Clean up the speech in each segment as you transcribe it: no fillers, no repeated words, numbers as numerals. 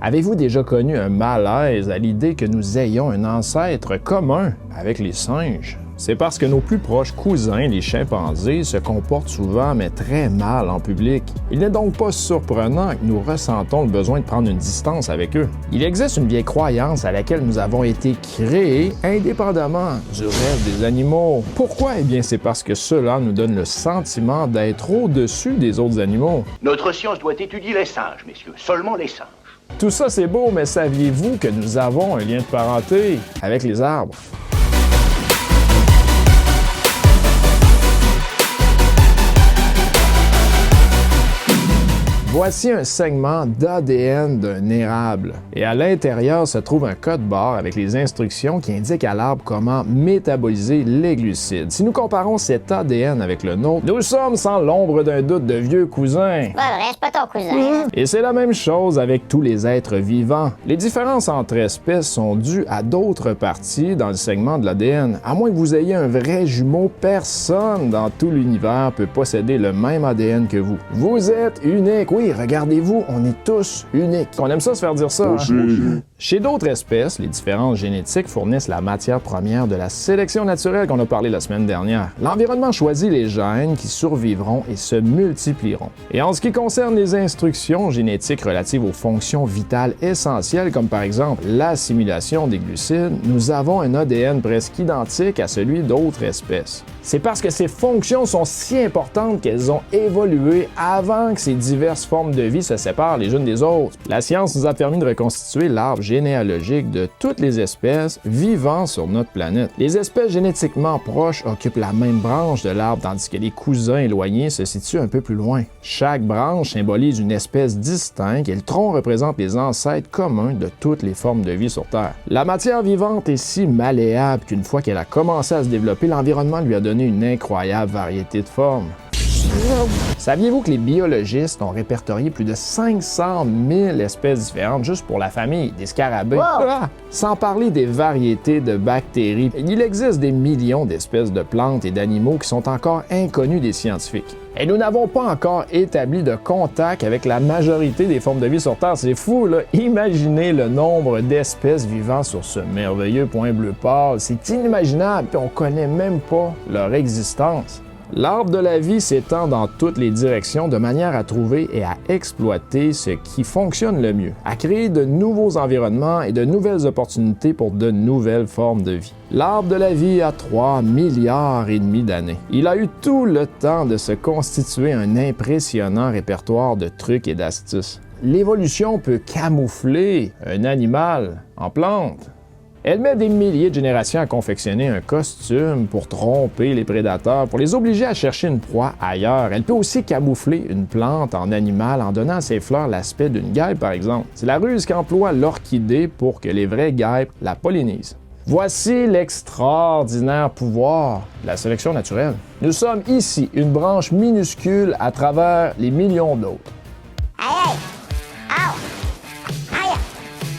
Avez-vous déjà connu un malaise à l'idée que nous ayons un ancêtre commun avec les singes? C'est parce que nos plus proches cousins, les chimpanzés, se comportent souvent mais très mal en public. Il n'est donc pas surprenant que nous ressentons le besoin de prendre une distance avec eux. Il existe une vieille croyance à laquelle nous avons été créés indépendamment du rêve des animaux. Pourquoi? Eh bien, c'est parce que cela nous donne le sentiment d'être au-dessus des autres animaux. Notre science doit étudier les singes, messieurs, seulement les singes. Tout ça, c'est beau, mais saviez-vous que nous avons un lien de parenté avec les arbres? Voici un segment d'ADN d'un érable. Et à l'intérieur se trouve un code-barre avec les instructions qui indiquent à l'arbre comment métaboliser les glucides. Si nous comparons cet ADN avec le nôtre, nous sommes sans l'ombre d'un doute de vieux cousins. Pas vrai, c'est pas ton cousin. Et c'est la même chose avec tous les êtres vivants. Les différences entre espèces sont dues à d'autres parties dans le segment de l'ADN. À moins que vous ayez un vrai jumeau, personne dans tout l'univers peut posséder le même ADN que vous. Vous êtes unique. Oui, regardez-vous, on est tous uniques. On aime ça se faire dire ça. Hein? Chez d'autres espèces, les différences génétiques fournissent la matière première de la sélection naturelle qu'on a parlé la semaine dernière. L'environnement choisit les gènes qui survivront et se multiplieront. Et en ce qui concerne les instructions génétiques relatives aux fonctions vitales essentielles, comme par exemple l'assimilation des glucides, nous avons un ADN presque identique à celui d'autres espèces. C'est parce que ces fonctions sont si importantes qu'elles ont évolué avant que ces diverses formes de vie se séparent les unes des autres. La science nous a permis de reconstituer l'arbre généalogique de toutes les espèces vivant sur notre planète. Les espèces génétiquement proches occupent la même branche de l'arbre, tandis que les cousins éloignés se situent un peu plus loin. Chaque branche symbolise une espèce distincte et le tronc représente les ancêtres communs de toutes les formes de vie sur Terre. La matière vivante est si malléable qu'une fois qu'elle a commencé à se développer, l'environnement lui a donné une incroyable variété de formes. Saviez-vous que les biologistes ont répertorié plus de 500 000 espèces différentes juste pour la famille des scarabées? Wow. Sans parler des variétés de bactéries, il existe des millions d'espèces de plantes et d'animaux qui sont encore inconnus des scientifiques. Et nous n'avons pas encore établi de contact avec la majorité des formes de vie sur Terre. C'est fou, là! Imaginez le nombre d'espèces vivant sur ce merveilleux point bleu pâle. C'est inimaginable, puis on connaît même pas leur existence. L'arbre de la vie s'étend dans toutes les directions de manière à trouver et à exploiter ce qui fonctionne le mieux, à créer de nouveaux environnements et de nouvelles opportunités pour de nouvelles formes de vie. L'arbre de la vie a 3,5 milliards d'années. Il a eu tout le temps de se constituer un impressionnant répertoire de trucs et d'astuces. L'évolution peut camoufler un animal en plante. Elle met des milliers de générations à confectionner un costume pour tromper les prédateurs, pour les obliger à chercher une proie ailleurs. Elle peut aussi camoufler une plante en animal en donnant à ses fleurs l'aspect d'une guêpe, par exemple. C'est la ruse qu'emploie l'orchidée pour que les vraies guêpes la pollinisent. Voici l'extraordinaire pouvoir de la sélection naturelle. Nous sommes ici, une branche minuscule à travers les millions d'autres. Aïe, aïe! Aïe! Aïe!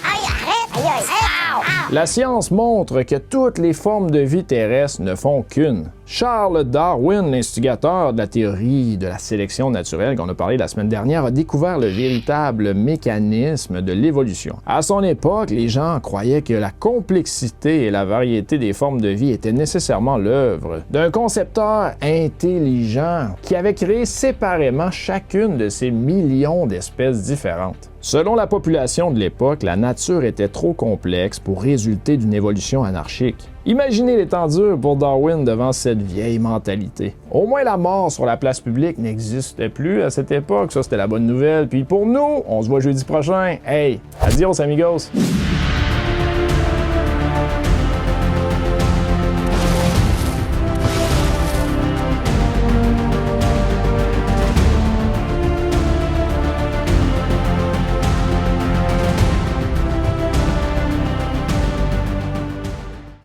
Aïe, arrête! Aïe, aïe! Aïe! La science montre que toutes les formes de vie terrestres ne font qu'une. Charles Darwin, l'instigateur de la théorie de la sélection naturelle qu'on a parlé la semaine dernière, a découvert le véritable mécanisme de l'évolution. À son époque, les gens croyaient que la complexité et la variété des formes de vie étaient nécessairement l'œuvre d'un concepteur intelligent qui avait créé séparément chacune de ces millions d'espèces différentes. Selon la population de l'époque, la nature était trop complexe pour résulter d'une évolution anarchique. Imaginez l'étendue pour Darwin devant cette vieille mentalité. Au moins la mort sur la place publique n'existait plus à cette époque, ça c'était la bonne nouvelle. Puis pour nous, on se voit jeudi prochain. Hey, adios amigos!